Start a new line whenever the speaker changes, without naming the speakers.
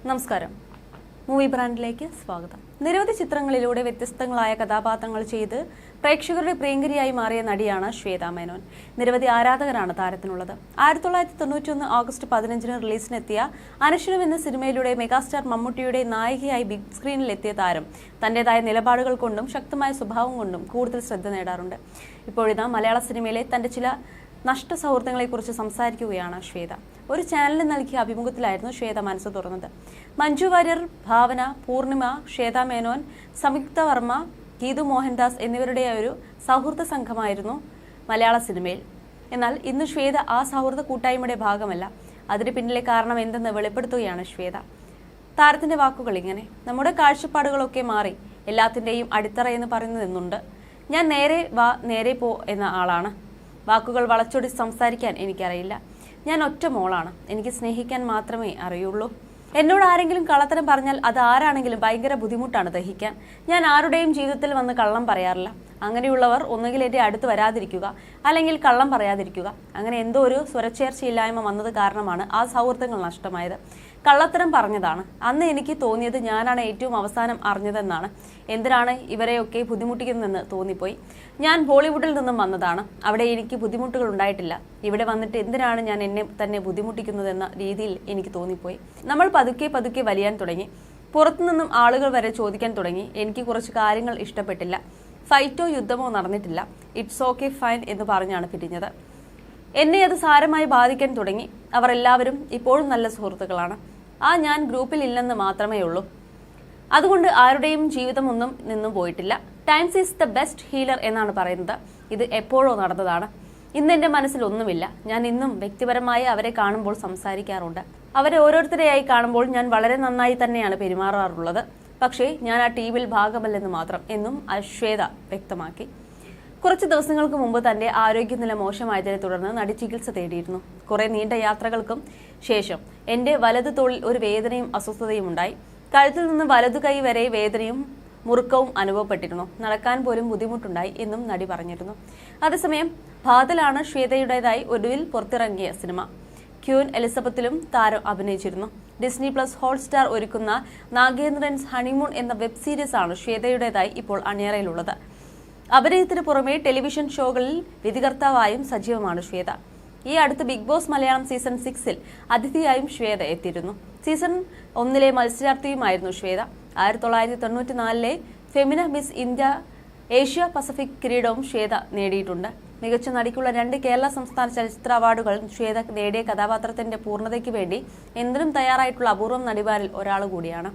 നമസ്കാരം. മൂവി ബ്രാൻഡിലേക്ക് സ്വാഗതം. നിരവധി ചിത്രങ്ങളിലൂടെ വ്യത്യസ്തങ്ങളായ കഥാപാത്രങ്ങൾ ചെയ്ത് പ്രേക്ഷകരുടെ പ്രിയങ്കരിയായി മാറിയ നടിയാണ് ശ്വേതാ മേനോൻ. നിരവധി ആരാധകരാണ് താരത്തിനുള്ളത്. 1991 ഓഗസ്റ്റ് 15 റിലീസിനെത്തിയ അനശ്വരം എന്ന സിനിമയിലൂടെ മെഗാസ്റ്റാർ മമ്മൂട്ടിയുടെ നായികയായി ബിഗ് സ്ക്രീനിലെത്തിയ താരം തന്റേതായ നിലപാടുകൾ കൊണ്ടും ശക്തമായ സ്വഭാവം കൊണ്ടും കൂടുതൽ ശ്രദ്ധ നേടാറുണ്ട്. ഇപ്പോഴിതാ മലയാള സിനിമയിലെ തന്റെ ചില നഷ്ട സൗഹൃദങ്ങളെക്കുറിച്ച് സംസാരിക്കുകയാണ് ശ്വേത. ഒരു ചാനലിന് നൽകിയ അഭിമുഖത്തിലായിരുന്നു ശ്വേത മനസ്സ് തുറന്നത്. മഞ്ജു വാര്യർ, ഭാവന, പൂർണിമ, ശ്വേതാ മേനോൻ, സംയുക്ത വർമ്മ, ഗീതു മോഹൻദാസ് എന്നിവരുടെ ഒരു സൗഹൃദ സംഘമായിരുന്നു മലയാള സിനിമയിൽ. എന്നാൽ ഇന്ന് ശ്വേത ആ സൗഹൃദ കൂട്ടായ്മയുടെ ഭാഗമല്ല. അതിന് പിന്നിലെ കാരണം എന്തെന്ന് വെളിപ്പെടുത്തുകയാണ് ശ്വേത. താരത്തിന്റെ വാക്കുകൾ ഇങ്ങനെ: നമ്മുടെ കാഴ്ചപ്പാടുകളൊക്കെ മാറി. എല്ലാത്തിന്റെയും അടിത്തറ എന്ന് പറയുന്നതെന്നുണ്ട്. ഞാൻ നേരെ വാ നേരെ പോ എന്ന ആളാണ്. വാക്കുകൾ വളച്ചൊടി സംസാരിക്കാൻ എനിക്കറിയില്ല. ഞാൻ ഒറ്റ മോളാണ്. എനിക്ക് സ്നേഹിക്കാൻ മാത്രമേ അറിയുള്ളൂ. എന്നോട് ആരെങ്കിലും കള്ളത്തരം പറഞ്ഞാൽ അത് ആരാണെങ്കിലും ഭയങ്കര ബുദ്ധിമുട്ടാണ് ദഹിക്കാൻ. ഞാൻ ആരുടെയും ജീവിതത്തിൽ വന്ന് കള്ളം പറയാറില്ല. അങ്ങനെയുള്ളവർ ഒന്നുകിൽ എൻ്റെ അടുത്ത് വരാതിരിക്കുക, അല്ലെങ്കിൽ കള്ളം പറയാതിരിക്കുക. അങ്ങനെ എന്തോ ഒരു സ്വരച്ചേർച്ചയില്ലായ്മ വന്നത് കാരണമാണ് ആ സൗഹൃദങ്ങൾ നഷ്ടമായത്. കള്ളത്തരം പറഞ്ഞതാണ്. അന്ന് എനിക്ക് തോന്നിയത് ഞാനാണ് ഏറ്റവും അവസാനം അറിഞ്ഞതെന്നാണ്. എന്തിനാണ് ഇവരെയൊക്കെ ബുദ്ധിമുട്ടിക്കുന്നതെന്ന് തോന്നിപ്പോയി. ഞാൻ ബോളിവുഡിൽ നിന്നും വന്നതാണ്. അവിടെ എനിക്ക് ബുദ്ധിമുട്ടുകൾ ഉണ്ടായിട്ടില്ല. ഇവിടെ വന്നിട്ട് എന്തിനാണ് ഞാൻ എന്നെ തന്നെ ബുദ്ധിമുട്ടിക്കുന്നതെന്ന രീതിയിൽ എനിക്ക് തോന്നിപ്പോയി. നമ്മൾ പതുക്കെ പതുക്കെ വലിയാൻ തുടങ്ങി. പുറത്തുനിന്നും ആളുകൾ വരെ ചോദിക്കാൻ തുടങ്ങി. എനിക്ക് കുറച്ച് കാര്യങ്ങൾ ഇഷ്ടപ്പെട്ടില്ല. ഫൈറ്റോ യുദ്ധമോ നടന്നിട്ടില്ല. ഇറ്റ്സ് ഓക്കെ ഫൈൻ എന്ന് പറഞ്ഞാണ് പിരിഞ്ഞത്. എന്നെ അത് സാരമായി ബാധിക്കാൻ തുടങ്ങി. അവർ എല്ലാവരും ഇപ്പോഴും നല്ല സുഹൃത്തുക്കളാണ്. ഞാൻ ഗ്രൂപ്പിൽ ഇല്ലെന്ന് മാത്രമേ ഉള്ളൂ. അതുകൊണ്ട് ആരുടെയും ജീവിതമൊന്നും നിന്നും പോയിട്ടില്ല. Times is the best healer എന്നാണ് പറയുന്നത്. ഇത് എപ്പോഴോ നടന്നതാണ്. ഇന്ന് എൻ്റെ മനസ്സിൽ ഒന്നുമില്ല. ഞാൻ ഇന്നും വ്യക്തിപരമായി അവരെ കാണുമ്പോൾ സംസാരിക്കാറുണ്ട്. അവരെ ഓരോരുത്തരെയായി കാണുമ്പോൾ ഞാൻ വളരെ നന്നായി തന്നെയാണ് പെരുമാറാറുള്ളത്. പക്ഷേ ഞാൻ ആ ടീമിൽ ഭാഗമല്ലെന്ന് മാത്രം എന്നും ശ്വേത വ്യക്തമാക്കി. കുറച്ച് ദിവസങ്ങൾക്ക് മുമ്പ് തന്റെ ആരോഗ്യനില മോശമായതിനെ തുടർന്ന് നടി ചികിത്സ തേടിയിരുന്നു. കുറെ നീണ്ട യാത്രകൾക്കും ശേഷം എന്റെ വലതു തോളിൽ ഒരു വേദനയും അസ്വസ്ഥതയും ഉണ്ടായി. കഴുത്തിൽ നിന്ന് വലതു കൈ വരെ വേദനയും മുറുക്കവും അനുഭവപ്പെട്ടിരുന്നു. നടക്കാൻ പോലും ബുദ്ധിമുട്ടുണ്ടായി എന്നും നടി പറഞ്ഞിരുന്നു. അതേസമയം ബാദലാണ് ശ്വേതയുടേതായി ഒടുവിൽ പുറത്തിറങ്ങിയ സിനിമ. ക്യൂൻ എലിസബത്തിലും താരം അഭിനയിച്ചിരുന്നു. ഡിസ്നി പ്ലസ് ഹോട്ട്സ്റ്റാർ ഒരുക്കുന്ന നാഗേന്ദ്രൻസ് ഹണിമൂൺ എന്ന വെബ് സീരീസ് ആണ് ശ്വേതയുടേതായി ഇപ്പോൾ അണിയറയിലുള്ളത്. അഭിനയത്തിന് പുറമെ ടെലിവിഷൻ ഷോകളിൽ വിധികർത്താവായും സജീവമാണ് ശ്വേത. ഈ അടുത്ത് ബിഗ് ബോസ് മലയാളം സീസൺ 6 അതിഥിയായും ശ്വേത എത്തിയിരുന്നു. സീസൺ 1 മത്സരാർത്ഥിയുമായിരുന്നു Shweta. 1994 Femina Miss India Asia Pacific കിരീടവും ശ്വേത നേടിയിട്ടുണ്ട്. മികച്ച നടിക്കുള്ള 2 കേരള സംസ്ഥാന ചലച്ചിത്ര അവാർഡുകൾ ശ്വേത നേടിയ കഥാപാത്രത്തിന്റെ പൂർണ്ണതയ്ക്ക് വേണ്ടി എന്തിനും തയ്യാറായിട്ടുള്ള അപൂർവം നടിമാരിൽ ഒരാൾ കൂടിയാണ്.